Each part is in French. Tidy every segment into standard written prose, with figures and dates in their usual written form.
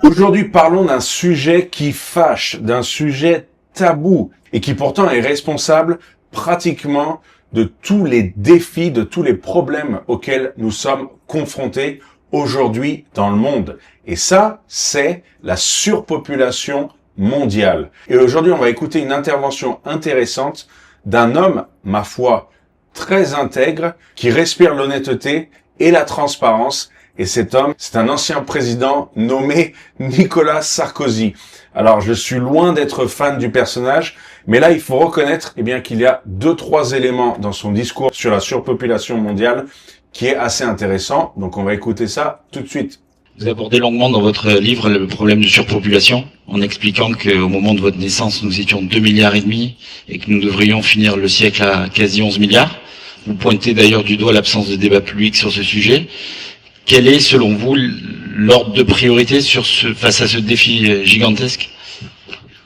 Aujourd'hui, parlons d'un sujet qui fâche, d'un sujet tabou et qui pourtant est responsable pratiquement de tous les défis, de tous les problèmes auxquels nous sommes confrontés aujourd'hui dans le monde. Et ça, c'est la surpopulation mondiale. Et aujourd'hui, on va écouter une intervention intéressante d'un homme, ma foi, très intègre, qui respire l'honnêteté et la transparence. Et cet homme, c'est un ancien président nommé Nicolas Sarkozy. Alors, je suis loin d'être fan du personnage, mais là, il faut reconnaître qu'il y a 2-3 éléments dans son discours sur la surpopulation mondiale qui est assez intéressant. Donc, on va écouter ça tout de suite. Vous abordez longuement dans votre livre le problème de surpopulation, en expliquant qu'au moment de votre naissance, nous étions 2,5 milliards et que nous devrions finir le siècle à quasi 11 milliards. Vous pointez d'ailleurs du doigt l'absence de débat public sur ce sujet. Quel est, selon vous, l'ordre de priorité face à ce défi gigantesque?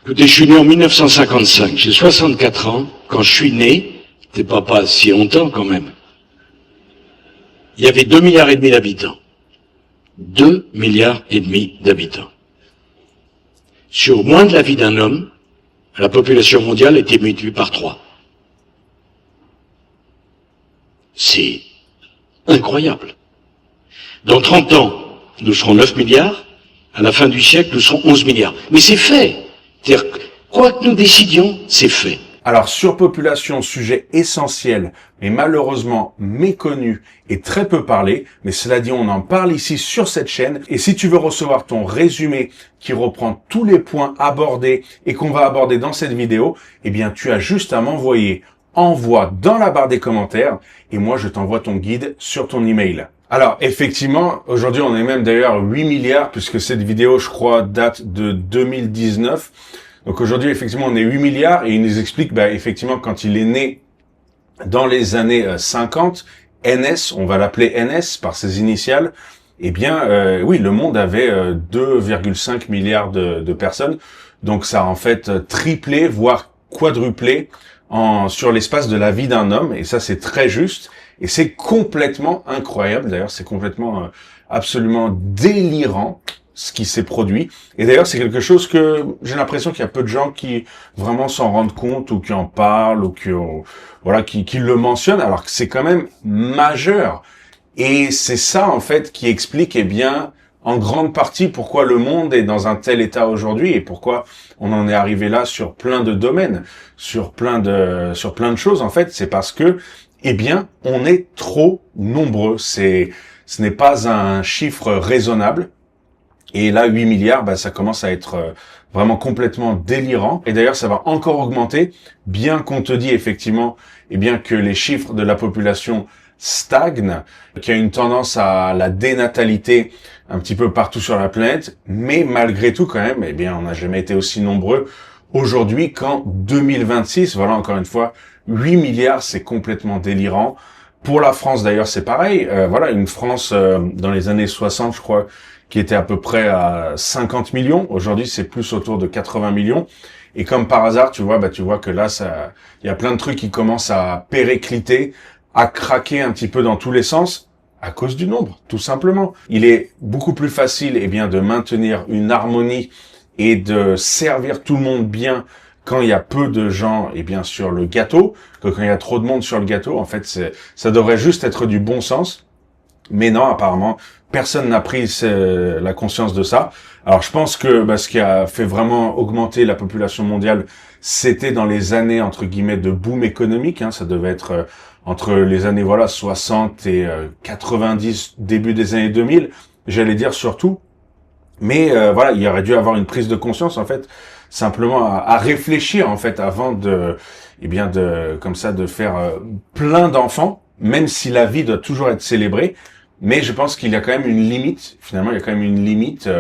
Écoutez, je suis né en 1955, j'ai 64 ans. Quand je suis né, c'était pas si longtemps quand même, il y avait 2,5 milliards d'habitants. 2,5 milliards d'habitants. Sur moins de la vie d'un homme, la population mondiale était multipliée par 3. C'est incroyable. Dans 30 ans, nous serons 9 milliards. À la fin du siècle, nous serons 11 milliards. Mais c'est fait. C'est-à-dire, quoi que nous décidions, c'est fait. Alors, surpopulation, sujet essentiel, mais malheureusement méconnu et très peu parlé. Mais cela dit, on en parle ici sur cette chaîne. Et si tu veux recevoir ton résumé qui reprend tous les points abordés et qu'on va aborder dans cette vidéo, tu as juste à m'envoyer envoie dans la barre des commentaires et moi, je t'envoie ton guide sur ton email. Alors, effectivement, aujourd'hui, on est même d'ailleurs 8 milliards puisque cette vidéo, je crois, date de 2019. Donc aujourd'hui, effectivement, on est 8 milliards et il nous explique, effectivement, quand il est né dans les années 50, NS, on va l'appeler NS par ses initiales, oui, le monde avait 2,5 milliards de personnes. Donc ça a en fait triplé, voire quadruplé sur l'espace de la vie d'un homme. Et ça, c'est très juste. Et c'est complètement incroyable. D'ailleurs, c'est complètement absolument délirant ce qui s'est produit. Et d'ailleurs, c'est quelque chose que j'ai l'impression qu'il y a peu de gens qui vraiment s'en rendent compte ou qui en parlent ou qui le mentionnent, alors que c'est quand même majeur. Et c'est ça, en fait, qui explique, en grande partie pourquoi le monde est dans un tel état aujourd'hui et pourquoi on en est arrivé là sur plein de domaines, sur plein de choses. En fait, c'est parce que, on est trop nombreux. Ce n'est pas un chiffre raisonnable. Et là, 8 milliards, ça commence à être vraiment complètement délirant. Et d'ailleurs, ça va encore augmenter, bien qu'on te dit effectivement, que les chiffres de la population stagnent, qu'il y a une tendance à la dénatalité un petit peu partout sur la planète. Mais malgré tout, quand même, on n'a jamais été aussi nombreux aujourd'hui qu'en 2026. Voilà, encore une fois, 8 milliards, c'est complètement délirant. Pour la France, d'ailleurs, c'est pareil. Une France dans les années 60, je crois, qui était à peu près à 50 millions. Aujourd'hui, c'est plus autour de 80 millions. Et comme par hasard, tu vois que là, il y a plein de trucs qui commencent à péricliter, à craquer un petit peu dans tous les sens, à cause du nombre, tout simplement. Il est beaucoup plus facile, de maintenir une harmonie et de servir tout le monde bien quand il y a peu de gens, sur le gâteau, que quand il y a trop de monde sur le gâteau. En fait, ça devrait juste être du bon sens. Mais non, apparemment, personne n'a pris la conscience de ça. Alors, je pense que ce qui a fait vraiment augmenter la population mondiale, c'était dans les années, entre guillemets, de boom économique. Ça devait être entre les années 60 et 90, début des années 2000, j'allais dire surtout. Mais il y aurait dû avoir une prise de conscience, en fait, simplement à réfléchir, en fait, avant de faire plein d'enfants, même si la vie doit toujours être célébrée. Mais je pense qu'il y a quand même une limite. Finalement, il y a quand même une limite.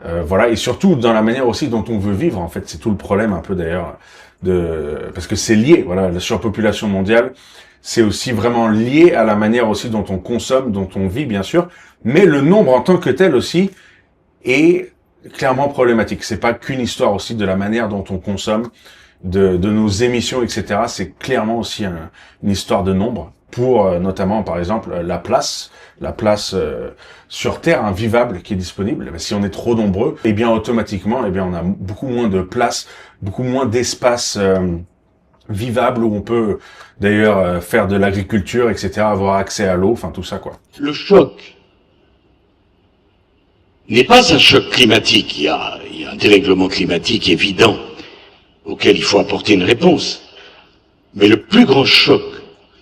Et surtout dans la manière aussi dont on veut vivre. En fait, c'est tout le problème un peu d'ailleurs parce que c'est lié. Voilà, la surpopulation mondiale, c'est aussi vraiment lié à la manière aussi dont on consomme, dont on vit, bien sûr. Mais le nombre en tant que tel aussi est clairement problématique. C'est pas qu'une histoire aussi de la manière dont on consomme, de nos émissions, etc. C'est clairement aussi une histoire de nombre. pour notamment, par exemple, la place sur Terre invivable qui est disponible. Si on est trop nombreux, eh bien automatiquement, eh bien on a beaucoup moins de place, beaucoup moins d'espace vivable où on peut d'ailleurs faire de l'agriculture, etc., avoir accès à l'eau, enfin tout ça quoi. Le choc n'est pas un choc climatique. Il y a un dérèglement climatique évident auquel il faut apporter une réponse. Mais le plus grand choc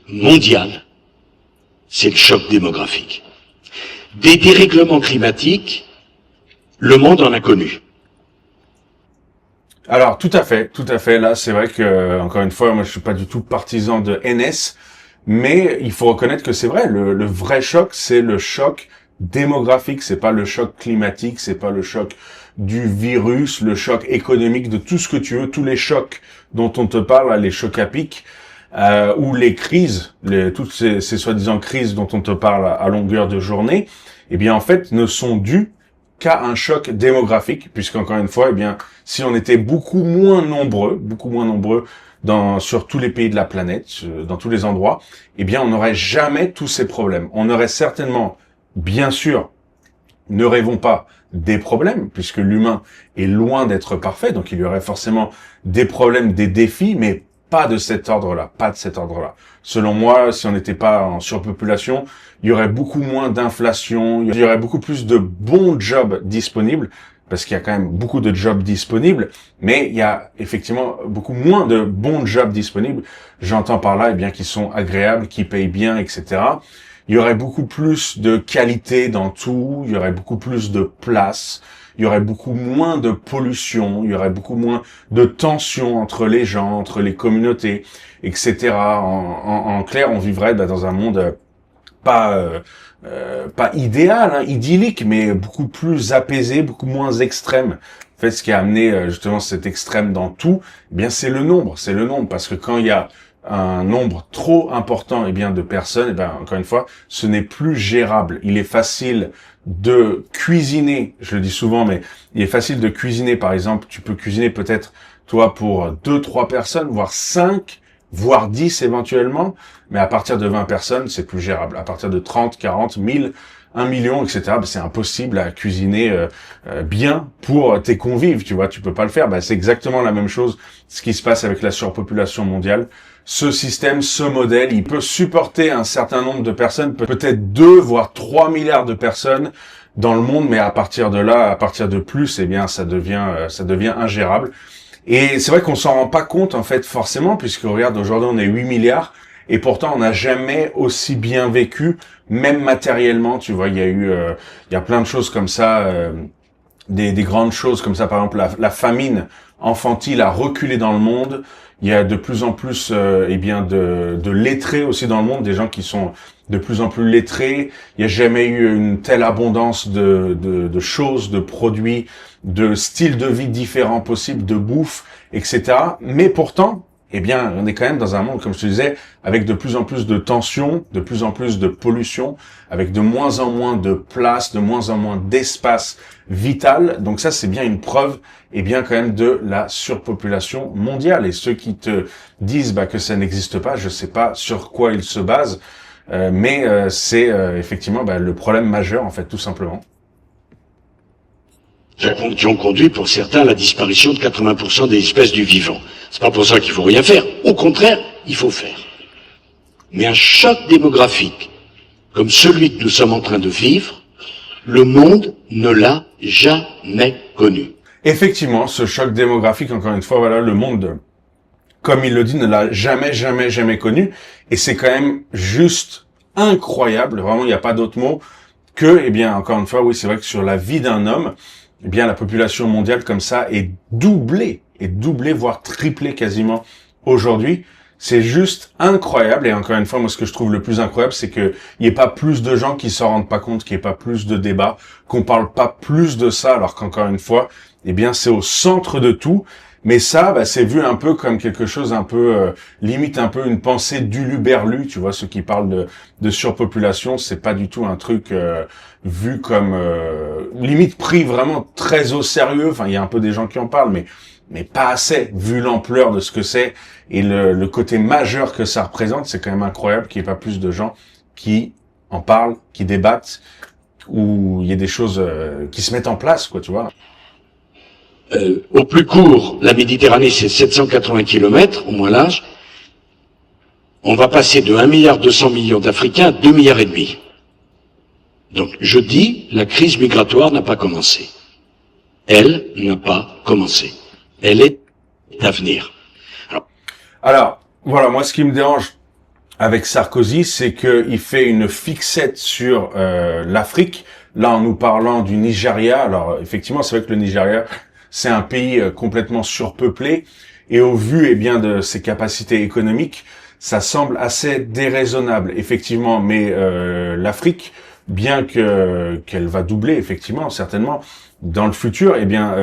mondial, c'est le choc démographique. Des dérèglements climatiques, le monde en a connu. Alors tout à fait. Là, c'est vrai que encore une fois, moi je suis pas du tout partisan de NS, mais il faut reconnaître que c'est vrai. Le vrai choc, c'est le choc démographique. C'est pas le choc climatique, c'est pas le choc du virus, le choc économique, de tout ce que tu veux, tous les chocs dont on te parle, là, les chocs à pic, ou les crises, toutes ces soi-disant crises dont on te parle à longueur de journée, eh bien en fait ne sont dues qu'à un choc démographique, puisqu'encore une fois, eh bien, si on était beaucoup moins nombreux sur tous les pays de la planète, dans tous les endroits, eh bien, on n'aurait jamais tous ces problèmes. On aurait certainement, bien sûr, ne rêvons pas, des problèmes, puisque l'humain est loin d'être parfait, donc il y aurait forcément des problèmes, des défis, mais pas de cet ordre-là, Selon moi, si on n'était pas en surpopulation, il y aurait beaucoup moins d'inflation, il y aurait beaucoup plus de bons jobs disponibles, parce qu'il y a quand même beaucoup de jobs disponibles, mais il y a effectivement beaucoup moins de bons jobs disponibles. J'entends par là, eh bien, qui sont agréables, qui payent bien, etc. Il y aurait beaucoup plus de qualité dans tout, il y aurait beaucoup plus de place, il y aurait beaucoup moins de pollution, il y aurait beaucoup moins de tensions entre les gens, entre les communautés, etc. En clair, on vivrait dans un monde pas idéal, hein, idyllique, mais beaucoup plus apaisé, beaucoup moins extrême. En fait, ce qui a amené justement cet extrême dans tout, eh bien c'est le nombre, parce que quand il y a un nombre trop important de personnes, encore une fois, ce n'est plus gérable. Il est facile de cuisiner, je le dis souvent, mais il est facile de cuisiner, par exemple, tu peux cuisiner peut-être, toi, pour 2-3 personnes, voire 5, voire 10 éventuellement, mais à partir de 20 personnes, c'est plus gérable. À partir de 30, 40, 1000, 1 million, etc., c'est impossible à cuisiner bien pour tes convives, tu vois, tu peux pas le faire. C'est exactement la même chose, ce qui se passe avec la surpopulation mondiale. Ce système, ce modèle, il peut supporter un certain nombre de personnes, peut-être 2, voire 3 milliards de personnes dans le monde, mais à partir de là, à partir de plus, eh bien, ça devient ingérable. Et c'est vrai qu'on s'en rend pas compte, en fait, forcément, puisque regarde, aujourd'hui, on est 8 milliards, et pourtant, on n'a jamais aussi bien vécu, même matériellement, tu vois, il y a plein de choses comme ça, des grandes choses comme ça, par exemple, la famine infantile a reculé dans le monde. Il y a de plus en plus de lettrés aussi dans le monde, des gens qui sont de plus en plus lettrés. Il n'y a jamais eu une telle abondance de choses, de produits, de styles de vie différents possibles, de bouffe, etc. Mais pourtant, eh bien, on est quand même dans un monde, comme je te disais, avec de plus en plus de tensions, de plus en plus de pollution, avec de moins en moins de place, de moins en moins d'espace vital. Donc ça, c'est bien une preuve, eh bien, quand même, de la surpopulation mondiale. Et ceux qui te disent que ça n'existe pas, je sais pas sur quoi ils se basent, mais c'est effectivement le problème majeur, en fait, tout simplement. Qui ont conduit pour certains à la disparition de 80% des espèces du vivant. C'est pas pour ça qu'il faut rien faire. Au contraire, il faut faire. Mais un choc démographique, comme celui que nous sommes en train de vivre, le monde ne l'a jamais connu. Effectivement, ce choc démographique, encore une fois, voilà, le monde, comme il le dit, ne l'a jamais connu. Et c'est quand même juste incroyable. Vraiment, il n'y a pas d'autre mot que, eh bien, encore une fois, oui, c'est vrai que sur la vie d'un homme, eh bien, la population mondiale comme ça est doublée, voire triplée quasiment aujourd'hui. C'est juste incroyable. Et encore une fois, moi, ce que je trouve le plus incroyable, c'est qu'il n'y ait pas plus de gens qui s'en rendent pas compte, qu'il n'y ait pas plus de débats, qu'on parle pas plus de ça, alors qu'encore une fois, eh bien, c'est au centre de tout. Mais ça, c'est vu un peu comme quelque chose un peu, limite un peu une pensée d'uluberlu, tu vois, ceux qui parlent de surpopulation, c'est pas du tout un truc vu comme, limite pris vraiment très au sérieux. Enfin, il y a un peu des gens qui en parlent, mais mais pas assez, vu l'ampleur de ce que c'est et le côté majeur que ça représente. C'est quand même incroyable qu'il n'y ait pas plus de gens qui en parlent, qui débattent, où il y a des choses qui se mettent en place, quoi, tu vois. Au plus court, la Méditerranée, c'est 780 km, au moins large. On va passer de 1,2 milliard d'Africains à 2,5 milliards. Donc, je dis, la crise migratoire n'a pas commencé. Elle n'a pas commencé. Elle est à venir. Alors, voilà, moi, ce qui me dérange avec Sarkozy, c'est qu'il fait une fixette sur l'Afrique, là, en nous parlant du Nigeria. Alors, effectivement, c'est vrai que le Nigeria, c'est un pays complètement surpeuplé, et au vu, eh bien, de ses capacités économiques, ça semble assez déraisonnable, effectivement. Mais l'Afrique, bien qu'elle va doubler, effectivement, certainement, dans le futur, eh bien,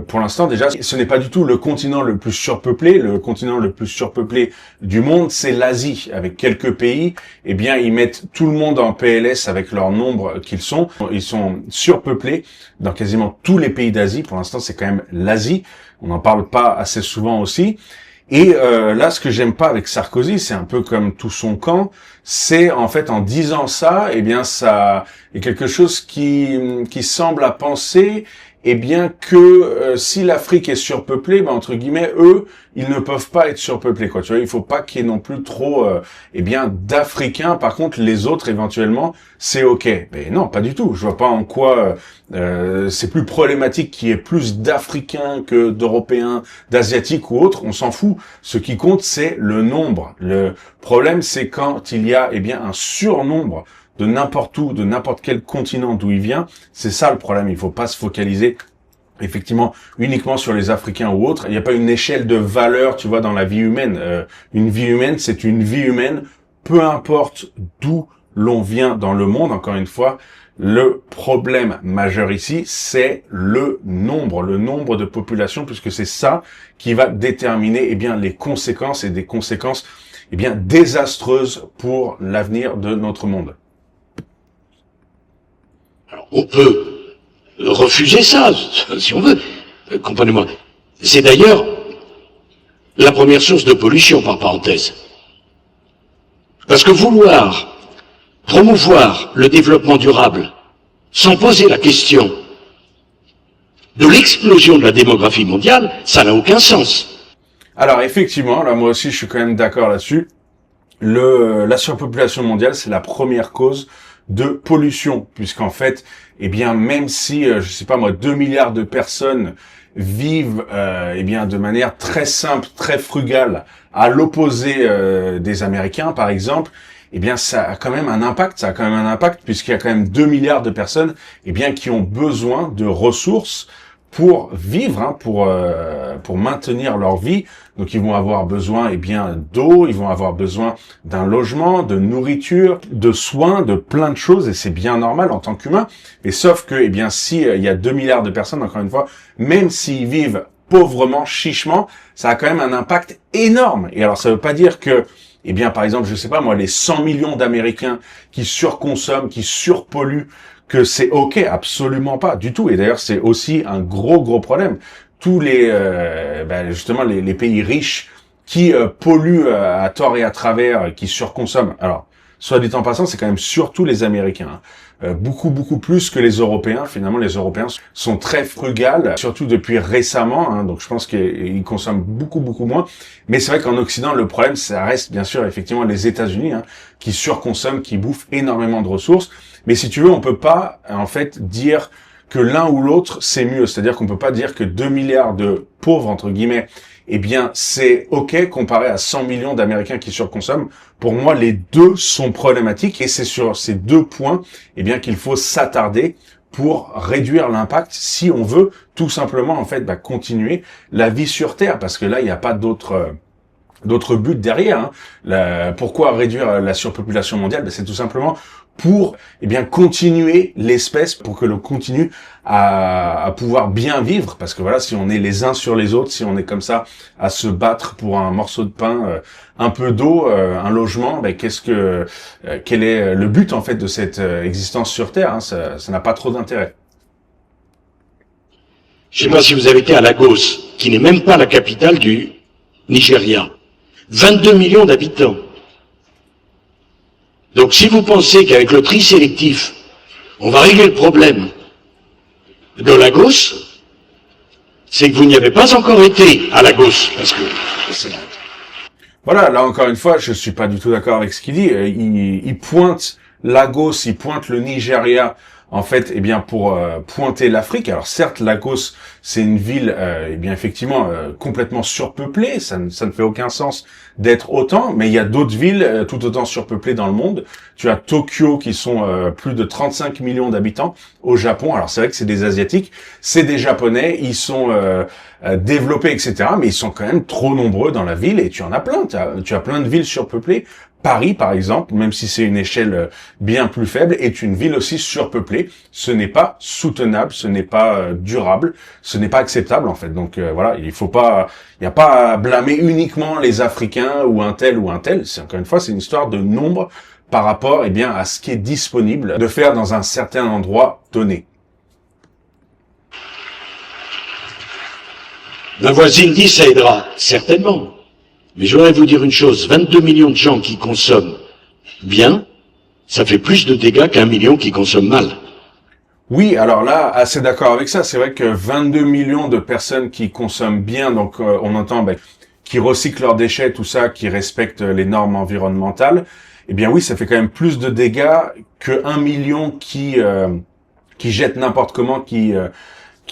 pour l'instant déjà, ce n'est pas du tout le continent le plus surpeuplé. Le continent le plus surpeuplé du monde, c'est l'Asie, avec quelques pays. Eh bien, ils mettent tout le monde en PLS avec leur nombre qu'ils sont. Ils sont surpeuplés dans quasiment tous les pays d'Asie. Pour l'instant, c'est quand même l'Asie. On n'en parle pas assez souvent aussi. Et là, ce que j'aime pas avec Sarkozy, c'est un peu comme tout son camp, c'est en fait en disant ça, eh bien ça est quelque chose qui semble à penser, eh bien que si l'Afrique est surpeuplée, ben, entre guillemets, eux, ils ne peuvent pas être surpeuplés, quoi. Tu vois, il faut pas qu'il y ait non plus trop, eh bien, d'Africains. Par contre, les autres, éventuellement, c'est ok. Mais non, pas du tout. Je vois pas en quoi c'est plus problématique qu'il y ait plus d'Africains que d'Européens, d'Asiatiques ou autres. On s'en fout. Ce qui compte, c'est le nombre. Le problème, c'est quand il y a, eh bien, un surnombre de n'importe où, de n'importe quel continent d'où il vient. C'est ça le problème. Il faut pas se focaliser effectivement uniquement sur les Africains ou autres. Il n'y a pas une échelle de valeur, tu vois, dans la vie humaine. Une vie humaine, c'est une vie humaine, peu importe d'où l'on vient dans le monde. Encore une fois, le problème majeur ici, c'est le nombre de population, puisque c'est ça qui va déterminer, eh bien, les conséquences, et des conséquences, eh bien, désastreuses pour l'avenir de notre monde. Alors, on peut refuser ça, si on veut. Comprenez-moi. C'est d'ailleurs la première source de pollution, par parenthèse. Parce que vouloir promouvoir le développement durable sans poser la question de l'explosion de la démographie mondiale, ça n'a aucun sens. Alors effectivement, là moi aussi je suis quand même d'accord là-dessus. La surpopulation mondiale, c'est la première cause de pollution, puisqu'en fait, eh bien, même si, je sais pas moi, 2 milliards de personnes vivent, eh bien, de manière très simple, très frugale, à l'opposé des Américains, par exemple, eh bien, ça a quand même un impact. Ça a quand même un impact, puisqu'il y a quand même 2 milliards de personnes, eh bien, qui ont besoin de ressources pour vivre, hein, pour maintenir leur vie. Donc ils vont avoir besoin, eh bien, d'eau, ils vont avoir besoin d'un logement, de nourriture, de soins, de plein de choses, et c'est bien normal en tant qu'humain. Et sauf que, eh bien, si il y a 2 milliards de personnes, encore une fois, même s'ils vivent pauvrement, chichement, ça a quand même un impact énorme. Et alors ça veut pas dire que, eh bien, par exemple, je sais pas moi, les 100 millions d'Américains qui surconsomment, qui surpolluent, que c'est ok, absolument pas du tout. Et d'ailleurs, c'est aussi un gros problème. Tous les, justement, les pays riches qui polluent à tort et à travers, qui surconsomment. Alors, soit dit en passant, c'est quand même surtout les Américains. Beaucoup plus que les Européens. Finalement, les Européens sont très frugales, surtout depuis récemment. Hein, donc, je pense qu'ils consomment beaucoup moins. Mais c'est vrai qu'en Occident, le problème, ça reste bien sûr effectivement les États-Unis, hein, qui surconsomment, qui bouffent énormément de ressources. Mais si tu veux, on peut pas en fait dire que l'un ou l'autre c'est mieux. C'est-à-dire qu'on peut pas dire que 2 milliards de pauvres entre guillemets, eh bien c'est ok comparé à 100 millions d'Américains qui surconsomment. Pour moi, les deux sont problématiques et c'est sur ces deux points, eh bien qu'il faut s'attarder pour réduire l'impact si on veut tout simplement en fait continuer la vie sur Terre, parce que là il n'y a pas d'autre buts derrière. Hein. Pourquoi réduire la surpopulation mondiale? C'est tout simplement pour continuer l'espèce, pour que l'on continue à pouvoir bien vivre, parce que voilà, si on est les uns sur les autres, si on est comme ça à se battre pour un morceau de pain, un peu d'eau, un logement, quel est le but en fait de cette existence sur Terre? Hein, ça n'a pas trop d'intérêt. Je ne sais pas si vous avez été à Lagos, qui n'est même pas la capitale du Nigeria. 22 millions d'habitants. Donc si vous pensez qu'avec le tri sélectif, on va régler le problème de Lagos, c'est que vous n'y avez pas encore été à Lagos. Parce que Voilà, là encore une fois, je suis pas du tout d'accord avec ce qu'il dit. Il pointe Lagos, il pointe le Nigeria, en fait, eh bien pour pointer l'Afrique. Alors certes, Lagos, c'est une ville, eh bien effectivement complètement surpeuplée. Ça ne fait aucun sens d'être autant, mais il y a d'autres villes tout autant surpeuplées dans le monde. Tu as Tokyo qui sont plus de 35 millions d'habitants au Japon. Alors c'est vrai que c'est des Asiatiques, c'est des Japonais, ils sont développés, etc. Mais ils sont quand même trop nombreux dans la ville et tu en as plein. Tu as plein de villes surpeuplées. Paris, par exemple, même si c'est une échelle bien plus faible, est une ville aussi surpeuplée. Ce n'est pas soutenable, ce n'est pas durable, ce n'est pas acceptable en fait. Donc voilà, il n'y a pas à blâmer uniquement les Africains ou un tel ou un tel. C'est encore une fois, c'est une histoire de nombre par rapport, eh bien, à ce qui est disponible de faire dans un certain endroit donné. ma voisine dit ça aidera, certainement. Mais je voudrais vous dire une chose, 22 millions de gens qui consomment bien, ça fait plus de dégâts qu'1 million qui consomment mal. Oui, alors là, assez d'accord avec ça. C'est vrai que 22 millions de personnes qui consomment bien, donc on entend qui recyclent leurs déchets, tout ça, qui respectent les normes environnementales. Eh bien oui, ça fait quand même plus de dégâts que 1 million qui jette n'importe comment, qui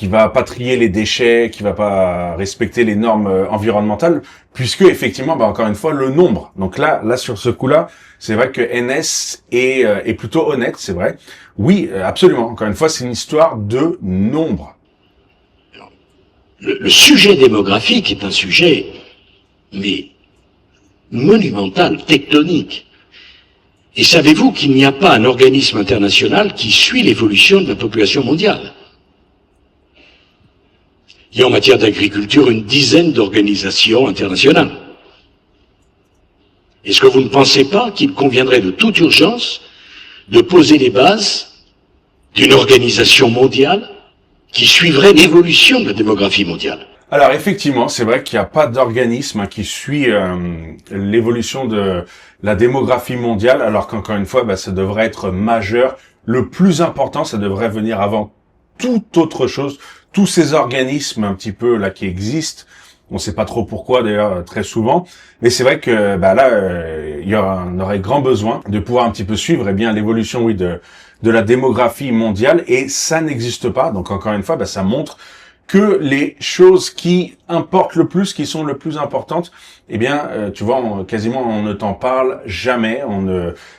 va pas trier les déchets, qui va pas respecter les normes environnementales, puisque effectivement, encore une fois, le nombre. Donc là sur ce coup-là, c'est vrai que NS est plutôt honnête, c'est vrai. Oui, absolument. Encore une fois, c'est une histoire de nombre. Le sujet démographique est un sujet, mais monumental, tectonique. Et savez-vous qu'il n'y a pas un organisme international qui suit l'évolution de la population mondiale? Il y a en matière d'agriculture une dizaine d'organisations internationales. Est-ce que vous ne pensez pas qu'il conviendrait de toute urgence de poser les bases d'une organisation mondiale qui suivrait l'évolution de la démographie mondiale? Alors effectivement, c'est vrai qu'il n'y a pas d'organisme qui suit l'évolution de la démographie mondiale, alors qu'encore une fois, ça devrait être majeur. Le plus important, ça devrait venir avant toute autre chose. Tous ces organismes un petit peu là qui existent, on ne sait pas trop pourquoi d'ailleurs très souvent, mais c'est vrai que il y en aurait grand besoin de pouvoir un petit peu suivre bien l'évolution de la démographie mondiale, et ça n'existe pas. Donc encore une fois, ça montre que les choses qui importent le plus, qui sont le plus importantes, tu vois, quasiment on ne t'en parle jamais.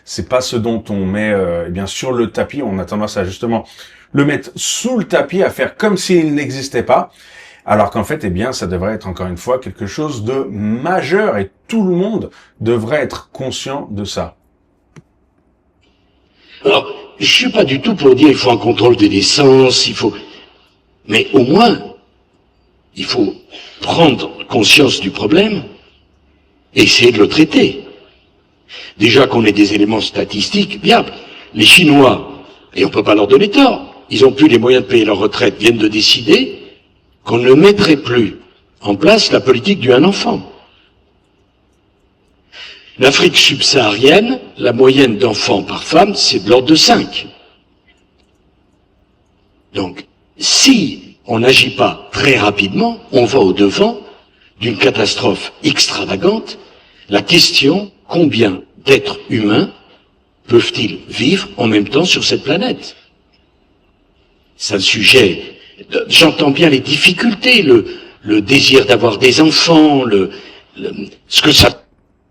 C'est pas ce dont on met sur le tapis. On a tendance à justement le mettre sous le tapis, à faire comme s'il n'existait pas, alors qu'en fait, ça devrait être encore une fois quelque chose de majeur et tout le monde devrait être conscient de ça. Alors, je suis pas du tout pour dire il faut un contrôle des naissances, mais au moins, il faut prendre conscience du problème et essayer de le traiter. Déjà qu'on ait des éléments statistiques viables. Les Chinois, et on peut pas leur donner tort, ils ont plus les moyens de payer leur retraite, viennent de décider qu'on ne mettrait plus en place la politique du un enfant. L'Afrique subsaharienne, la moyenne d'enfants par femme, c'est de l'ordre de 5. Donc, si on n'agit pas très rapidement, on va au-devant d'une catastrophe extravagante. La question, combien d'êtres humains peuvent-ils vivre en même temps sur cette planète? C'est un sujet, j'entends bien les difficultés, le désir d'avoir des enfants, ce que ça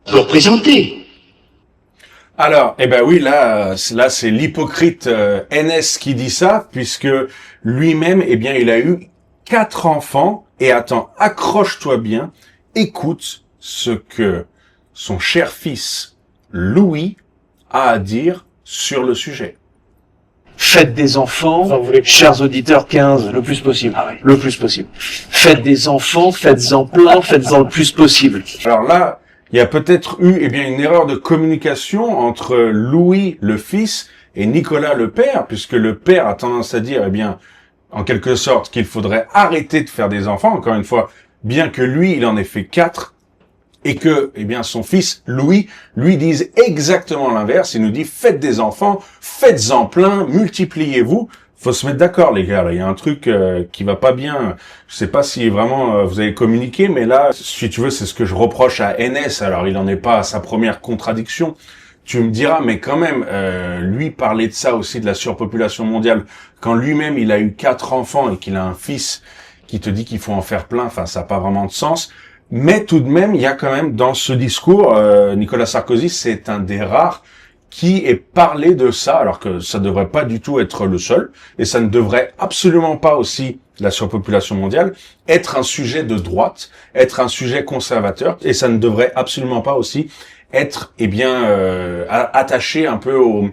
peut représenter. Alors, oui, là c'est l'hypocrite NS qui dit ça, puisque lui-même, il a eu 4 enfants, et attends, accroche-toi bien, écoute ce que son cher fils Louis a à dire sur le sujet. Faites des enfants, chers auditeurs, 15, le plus possible. Le plus possible. Faites des enfants, faites-en plein, faites-en le plus possible. Alors là, il y a peut-être eu une erreur de communication entre Louis le fils et Nicolas le père, puisque le père a tendance à dire en quelque sorte, qu'il faudrait arrêter de faire des enfants, encore une fois, bien que lui, il en ait fait 4, et que, eh bien, son fils, Louis, lui dise exactement l'inverse. Il nous dit, faites des enfants, faites-en plein, multipliez-vous. Faut se mettre d'accord, les gars. Là, il y a un truc qui va pas bien. Je sais pas si vraiment vous avez communiqué, mais là, si tu veux, c'est ce que je reproche à NS. Alors, il en est pas à sa première contradiction. Tu me diras, mais quand même, lui parler de ça aussi, de la surpopulation mondiale, quand lui-même il a eu 4 enfants et qu'il a un fils qui te dit qu'il faut en faire plein, enfin, ça n'a pas vraiment de sens. Mais tout de même, il y a quand même dans ce discours, Nicolas Sarkozy, c'est un des rares qui ait parlé de ça, alors que ça devrait pas du tout être le seul, et ça ne devrait absolument pas aussi, la surpopulation mondiale, être un sujet de droite, être un sujet conservateur, et ça ne devrait absolument pas aussi être, eh bien, attaché un peu au...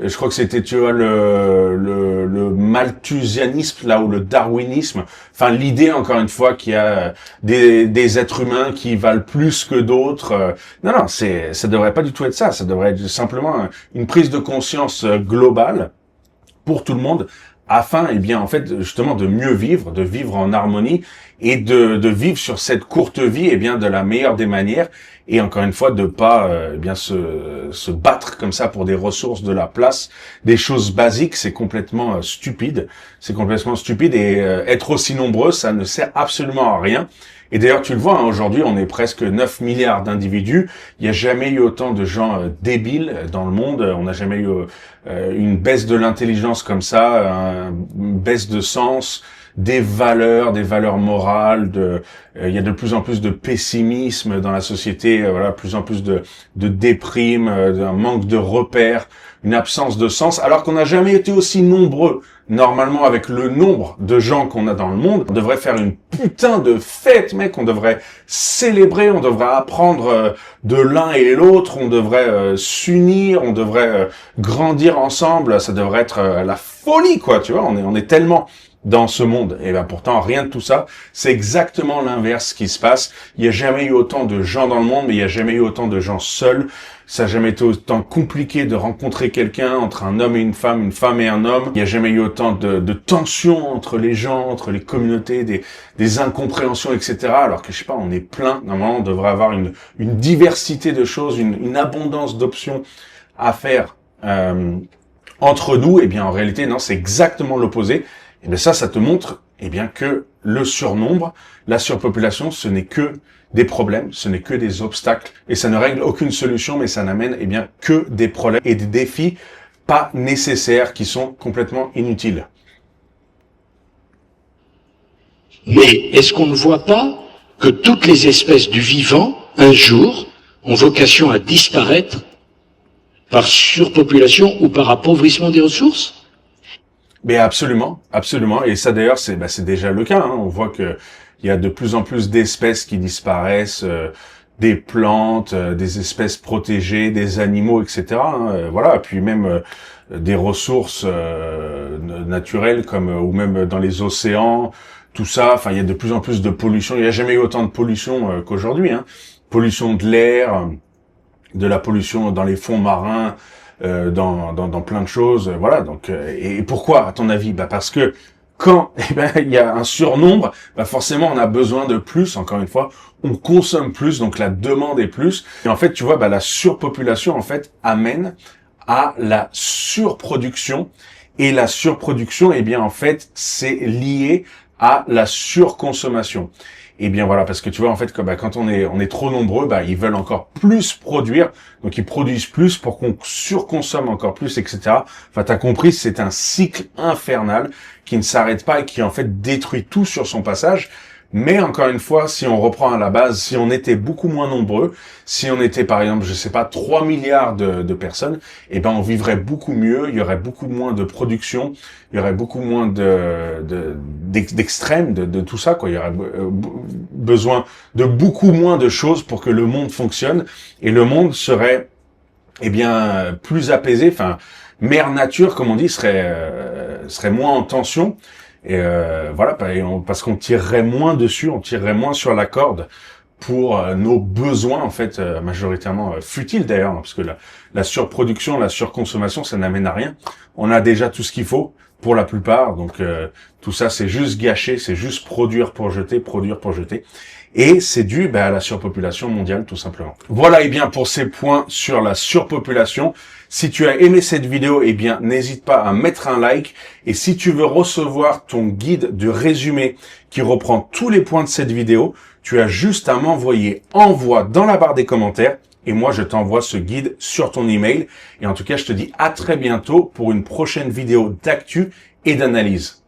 Je crois que c'était, tu vois, le malthusianisme, là, ou le darwinisme. Enfin, l'idée, encore une fois, qu'il y a des êtres humains qui valent plus que d'autres. Non, ça devrait pas du tout être ça. Ça devrait être simplement une prise de conscience globale pour tout le monde, afin, eh bien, en fait, justement, de mieux vivre, de vivre en harmonie et de vivre sur cette courte vie, eh bien, de la meilleure des manières. Et encore une fois, de pas eh bien se battre comme ça pour des ressources, de la place, des choses basiques, c'est complètement stupide. C'est complètement stupide et être aussi nombreux, ça ne sert absolument à rien. Et d'ailleurs, tu le vois, hein, aujourd'hui, on est presque 9 milliards d'individus. Il n'y a jamais eu autant de gens débiles dans le monde. On n'a jamais eu une baisse de l'intelligence comme ça, une baisse de sens, des valeurs morales. Il y a de plus en plus de pessimisme dans la société, voilà, plus en plus de déprime, un manque de repères, une absence de sens, alors qu'on n'a jamais été aussi nombreux. Normalement, avec le nombre de gens qu'on a dans le monde, on devrait faire une putain de fête, mec, on devrait célébrer, on devrait apprendre de l'un et l'autre, on devrait s'unir, on devrait grandir ensemble, ça devrait être la folie, quoi, tu vois, on est tellement dans ce monde. Et ben pourtant, rien de tout ça. C'est exactement l'inverse qui se passe. Il n'y a jamais eu autant de gens dans le monde, mais il n'y a jamais eu autant de gens seuls. Ça n'a jamais été autant compliqué de rencontrer quelqu'un entre un homme et une femme et un homme. Il n'y a jamais eu autant de tensions entre les gens, entre les communautés, des incompréhensions, etc. Alors que, je sais pas, on est plein. Normalement, on devrait avoir une diversité de choses, une abondance d'options à faire entre nous. Et bien, en réalité, non, c'est exactement l'opposé. Et bien ça te montre, eh bien, que le surnombre, la surpopulation, ce n'est que des problèmes, ce n'est que des obstacles, et ça ne règle aucune solution, mais ça n'amène, eh bien, que des problèmes et des défis pas nécessaires, qui sont complètement inutiles. Mais est-ce qu'on ne voit pas que toutes les espèces du vivant, un jour, ont vocation à disparaître par surpopulation ou par appauvrissement des ressources ? Mais absolument. Et ça d'ailleurs, c'est déjà le cas. Hein. On voit que il y a de plus en plus d'espèces qui disparaissent, des plantes, des espèces protégées, des animaux, etc. Hein. Voilà. Puis même des ressources naturelles, comme ou même dans les océans, tout ça. Enfin, il y a de plus en plus de pollution. Il n'y a jamais eu autant de pollution qu'aujourd'hui. Hein. Pollution de l'air, de la pollution dans les fonds marins. Dans plein de choses, voilà. Donc, et pourquoi, à ton avis? Bah parce que quand il y a un surnombre, bah forcément on a besoin de plus. Encore une fois, on consomme plus, donc la demande est plus. Et en fait, tu vois, bah la surpopulation en fait amène à la surproduction. Et la surproduction, eh bien en fait, c'est lié à la surconsommation. Et bien voilà, parce que tu vois, en fait, quand on est trop nombreux, bah ils veulent encore plus produire, donc ils produisent plus pour qu'on surconsomme encore plus, etc. Enfin, t'as compris, c'est un cycle infernal qui ne s'arrête pas et qui en fait détruit tout sur son passage. Mais encore une fois, si on reprend à la base, si on était beaucoup moins nombreux, si on était par exemple, je sais pas, 3 milliards de personnes, eh ben on vivrait beaucoup mieux, il y aurait beaucoup moins de production, il y aurait beaucoup moins d'extrêmes, de tout ça, quoi. Il y aurait besoin de beaucoup moins de choses pour que le monde fonctionne, et le monde serait, eh bien, plus apaisé, enfin, mère nature, comme on dit, serait moins en tension. Et voilà, parce qu'on tirerait moins dessus, on tirerait moins sur la corde pour nos besoins, en fait, majoritairement futiles d'ailleurs, hein, parce que la surproduction, la surconsommation, ça n'amène à rien. On a déjà tout ce qu'il faut, pour la plupart. Donc tout ça, c'est juste gâché, c'est juste produire pour jeter. Et c'est dû à la surpopulation mondiale, tout simplement. Voilà, et bien pour ces points sur la surpopulation. Si tu as aimé cette vidéo, eh bien n'hésite pas à mettre un like. Et si tu veux recevoir ton guide de résumé qui reprend tous les points de cette vidéo, tu as juste à m'envoyer envoi dans la barre des commentaires. Et moi, je t'envoie ce guide sur ton email. Et en tout cas, je te dis à très bientôt pour une prochaine vidéo d'actu et d'analyse.